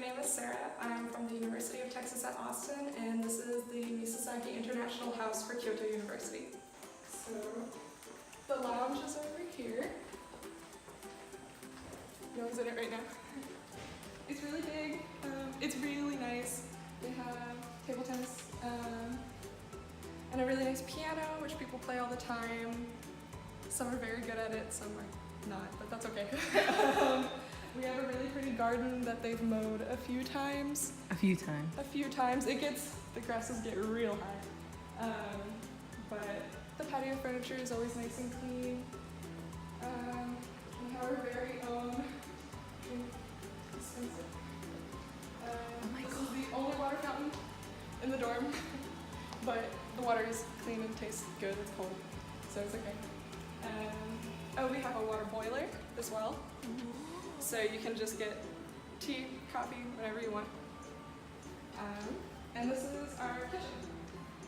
name is Sarah. I'm from the University of Texas at Austin, and this is the Misasagi International House for Kyoto University. So, the lounge is over here. No one's in it right now. It's really big. It's really nice. They have table tennis and a really nice piano, which people play all the time. Some are very good at it, some are not, but that's okay. We have a really pretty garden that they've mowed a few times. A few times. A few times. The grasses get real high. But the patio furniture is always nice and clean. We have our very own dispenser. This is the only water fountain in the dorm, but the water is clean and tastes good. It's cold, so it's okay. We have a water boiler as well, so you can just get tea, coffee, whatever you want. And this is our kitchen.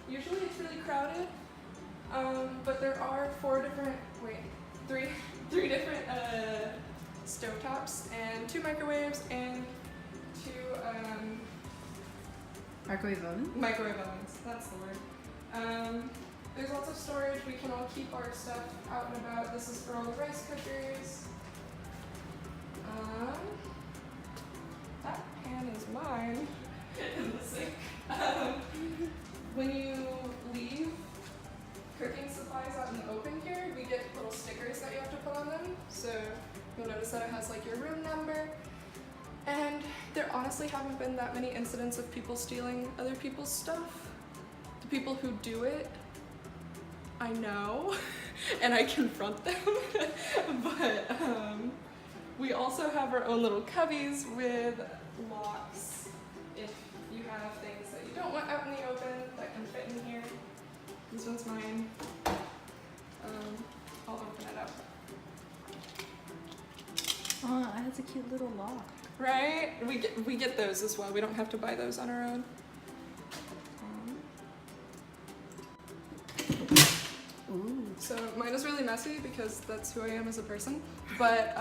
Usually it's really crowded, but there are three different stovetops and 2 microwaves and 2 Microwave oven? Microwave ovens, that's the word. There's lots of storage. We can all keep our stuff out and about. This is for all the rice cookers. That pan is mine in the sink. When you leave cooking supplies out in the open here, we get little stickers that you have to put on them. So you'll notice that it has like your room number. And there honestly haven't been that many incidents of people stealing other people's stuff. The people who do it, I know, and I confront them. But we also have our own little cubbies with locks if you have things that you don't want out in the open that can fit in here. This one's mine. I'll open it up. Oh, it has a cute little lock. Right? We get those as well. We don't have to buy those on our own. Ooh. So mine is really messy because that's who I am as a person. But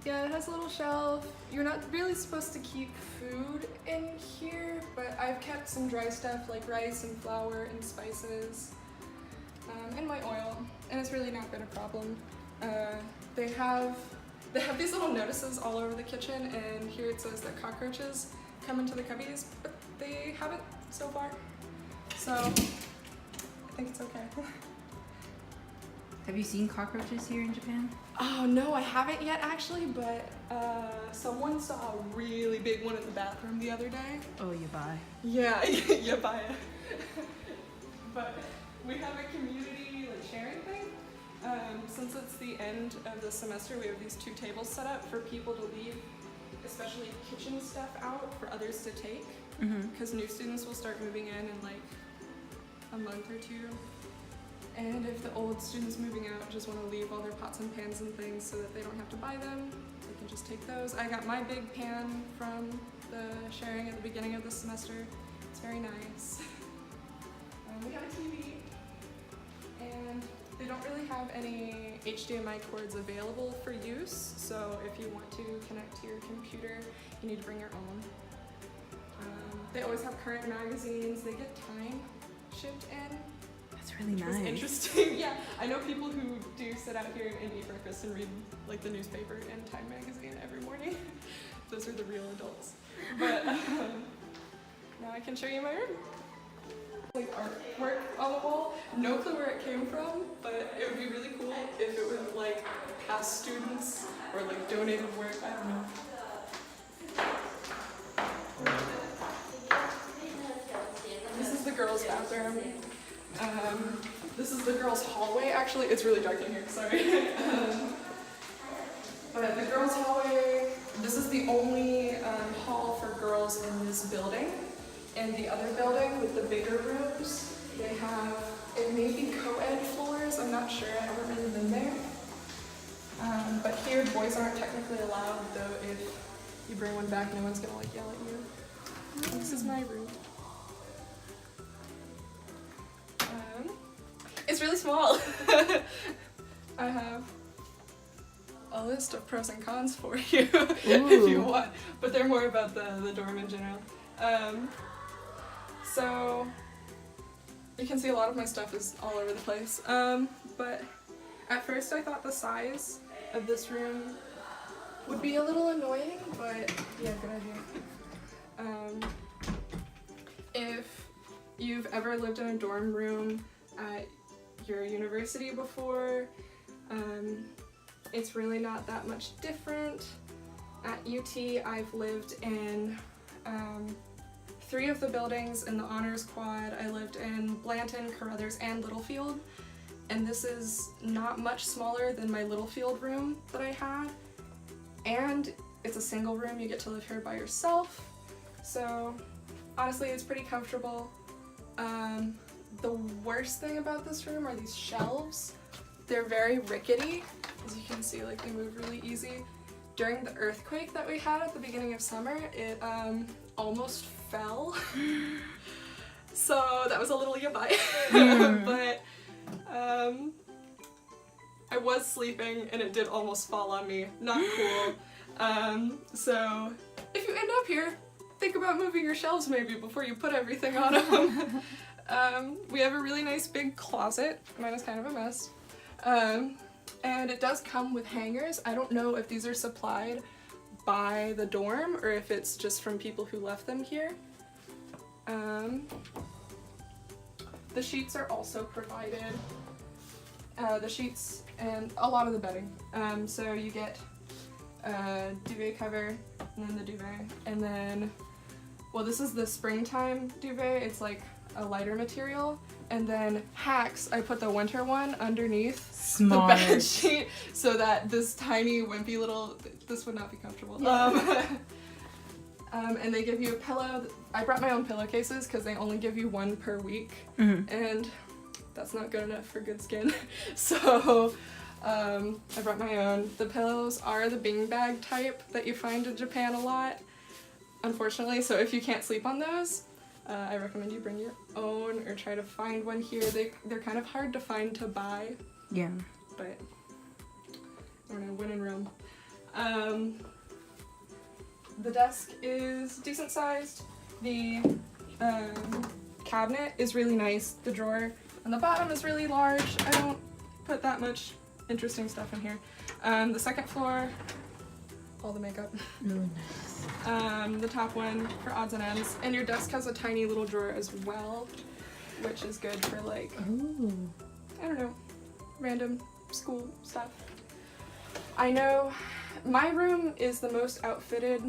yeah, it has a little shelf. You're not really supposed to keep food in here, but I've kept some dry stuff like rice and flour and spices and my oil, and it's really not been a problem. They have these little notices all over the kitchen, and here it says that cockroaches come into the cubbies, but they haven't so far. So I think it's okay. Have you seen cockroaches here in Japan? Oh no, I haven't yet actually, but someone saw a really big one in the bathroom the other day. Oh, you buy. Yeah, you buy it. But we have a community like sharing thing. Since it's the end of the semester, we have these 2 tables set up for people to leave, especially kitchen stuff out for others to take. Because new students will start moving in like a month or 2. And if the old students moving out just want to leave all their pots and pans and things so that they don't have to buy them, they can just take those. I got my big pan from the sharing at the beginning of the semester. It's very nice. We have a TV, and they don't really have any HDMI cords available for use, so if you want to connect to your computer, you need to bring your own. They always have current magazines. They get Time shipped in. That's really nice. It's interesting. Yeah, I know people who do sit out here and eat breakfast and read like the newspaper and Time magazine every morning. Those are the real adults. But now I can show you my room. Like artwork on the wall. No clue where it came from, but it would be really cool if it was like past students or like donated work. I don't know. This is the girls' bathroom. This is the girls' hallway. Actually, it's really dark in here. Sorry. But the girls' hallway. This is the only hall for girls in this building. And the other building with the bigger rooms, they have, it may be co-ed floors, I'm not sure, I haven't really been there. But here, boys aren't technically allowed, though if you bring one back, no one's gonna like yell at you. This is my room. It's really small. I have a list of pros and cons for you if you want, but they're more about the dorm in general. So you can see a lot of my stuff is all over the place. But at first I thought the size of this room would be a little annoying, but yeah, good idea. If you've ever lived in a dorm room at your university before, it's really not that much different. At UT, I've lived in 3 of the buildings in the honors quad. I lived in Blanton, Carruthers, and Littlefield, and this is not much smaller than my Littlefield room that I had, and it's a single room. You get to live here by yourself, so honestly it's pretty comfortable. The worst thing about this room are these shelves. They're very rickety, as you can see, like they move really easy. During the earthquake that we had at the beginning of summer, it almost fell. So that was a little yabai. But I was sleeping and it did almost fall on me. Not cool. So if you end up here, think about moving your shelves maybe before you put everything on them. We have a really nice big closet. Mine is kind of a mess. And it does come with hangers. I don't know if these are supplied by the dorm or if it's just from people who left them here. The sheets are also provided. The sheets and a lot of the bedding. So you get a duvet cover and then the duvet, and then, well, this is the springtime duvet. It's like a lighter material, and then hacks, I put the winter one underneath Smart. the bed sheet so that this tiny wimpy little, this would not be comfortable. Yeah. And they give you a pillow. I brought my own pillowcases because they only give you 1 per week, and that's not good enough for good skin. So I brought my own. The pillows are the beanbag type that you find in Japan a lot, unfortunately, so if you can't sleep on those, I recommend you bring your own or try to find one here. They're kind of hard to find to buy. Yeah. But I don't know, when in Rome. The desk is decent sized. The cabinet is really nice. The drawer on the bottom is really large. I don't put that much interesting stuff in here. The second floor, all the makeup. Really nice. The top one for odds and ends, and your desk has a tiny little drawer as well, which is good for like, I don't know, random school stuff. I know my room is the most outfitted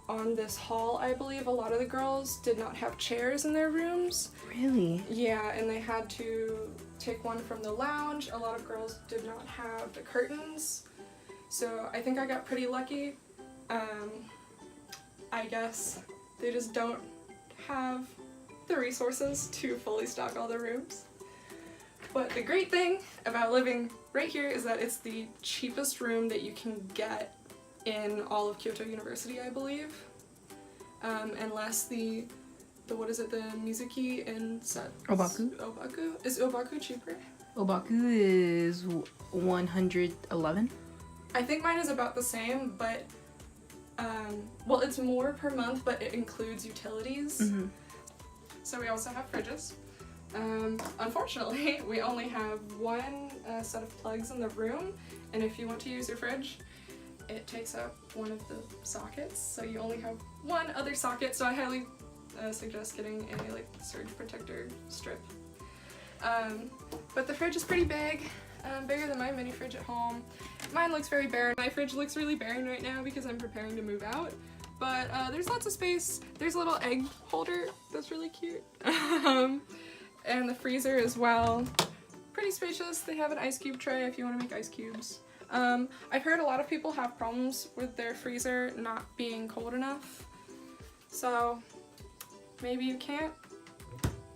on this hall, I believe. A lot of the girls did not have chairs in their rooms. Really? Yeah, and they had to take one from the lounge. A lot of girls did not have the curtains, so I think I got pretty lucky. I guess they just don't have the resources to fully stock all the rooms. But the great thing about living right here is that it's the cheapest room that you can get in all of Kyoto University, I believe. Unless the what is it, the Misasagi and Obaku? Obaku? Is Obaku cheaper? Obaku is 111. I think mine is about the same, but well, it's more per month, but it includes utilities. So we also have fridges. Unfortunately, we only have 1 set of plugs in the room, and if you want to use your fridge, it takes up one of the sockets, so you only have 1 other socket, so I highly suggest getting a like surge protector strip. But the fridge is pretty big, bigger than my mini fridge at home. Mine looks very barren. My fridge looks really barren right now because I'm preparing to move out, but there's lots of space. There's a little egg holder that's really cute. And the freezer as well, pretty spacious. They have an ice cube tray if you want to make ice cubes. I've heard a lot of people have problems with their freezer not being cold enough, so maybe you can't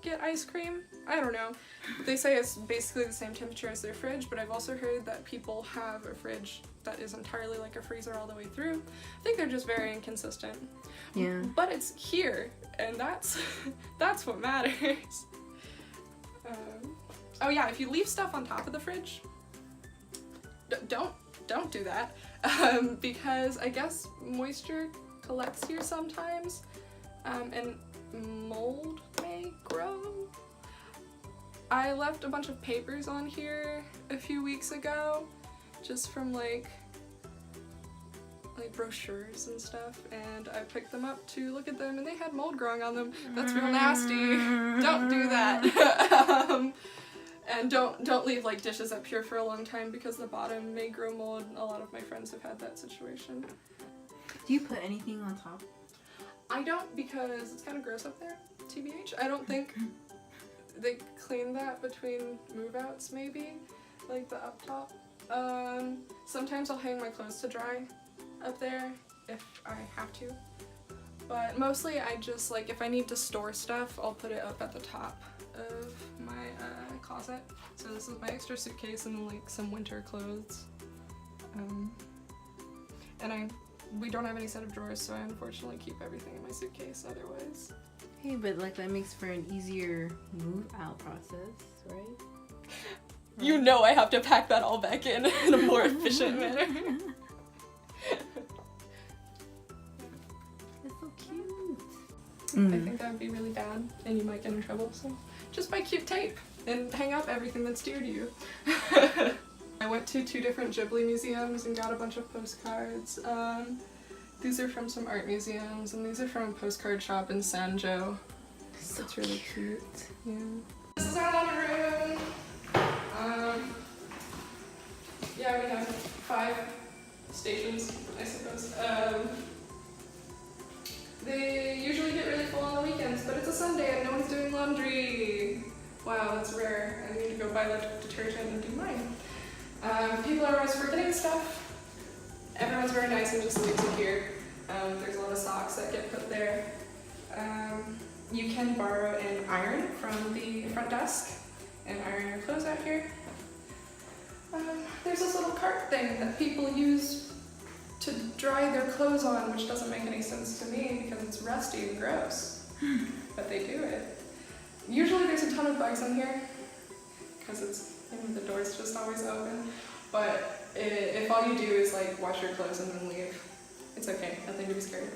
get ice cream? I don't know. They say it's basically the same temperature as their fridge, but I've also heard that people have a fridge that is entirely like a freezer all the way through. I think they're just very inconsistent. Yeah. But it's here, and that's what matters. Oh yeah, if you leave stuff on top of the fridge, don't don't do that, because I guess moisture collects here sometimes, and mold may grow. I left a bunch of papers on here a few weeks ago, just from like brochures and stuff, and I picked them up to look at them, and they had mold growing on them. That's real nasty. Don't do that. And don't leave like dishes up here for a long time because the bottom may grow mold. A lot of my friends have had that situation. Do you put anything on top? I don't, because it's kind of gross up there, TBH. I don't think they clean that between move-outs, maybe, like the up top. Sometimes I'll hang my clothes to dry up there if I have to. But mostly I just, like, if I need to store stuff, I'll put it up at the top of my closet. So this is my extra suitcase and like some winter clothes. And we don't have any set of drawers, so I unfortunately keep everything in my suitcase otherwise. Hey, but like that makes for an easier move out process, right? You know I have to pack that all back in a more efficient manner. It's so cute. I think that would be really bad and you might get in trouble, so just buy cute tape and hang up everything that's dear to you. I went to 2 different Ghibli museums and got a bunch of postcards. These are from some art museums, and these are from a postcard shop in Sanjo. So it's really cute. Yeah. This is our laundry room. Yeah, we have 5 stations, I suppose. They usually get really full on the weekends, but it's a Sunday and no one's doing laundry. Wow, that's rare. I need to go buy detergent and do mine. People are always forgetting stuff. Everyone's very nice and just leaves it here. There's a lot of socks that get put there. You can borrow an iron from the front desk and iron your clothes out here. There's this little cart thing that people use to dry their clothes on, which doesn't make any sense to me because it's rusty and gross, but they do it. Usually there's a ton of bugs in here because it's, the door's just always open, but if all you do is like wash your clothes and then leave, it's okay, nothing to be scared of.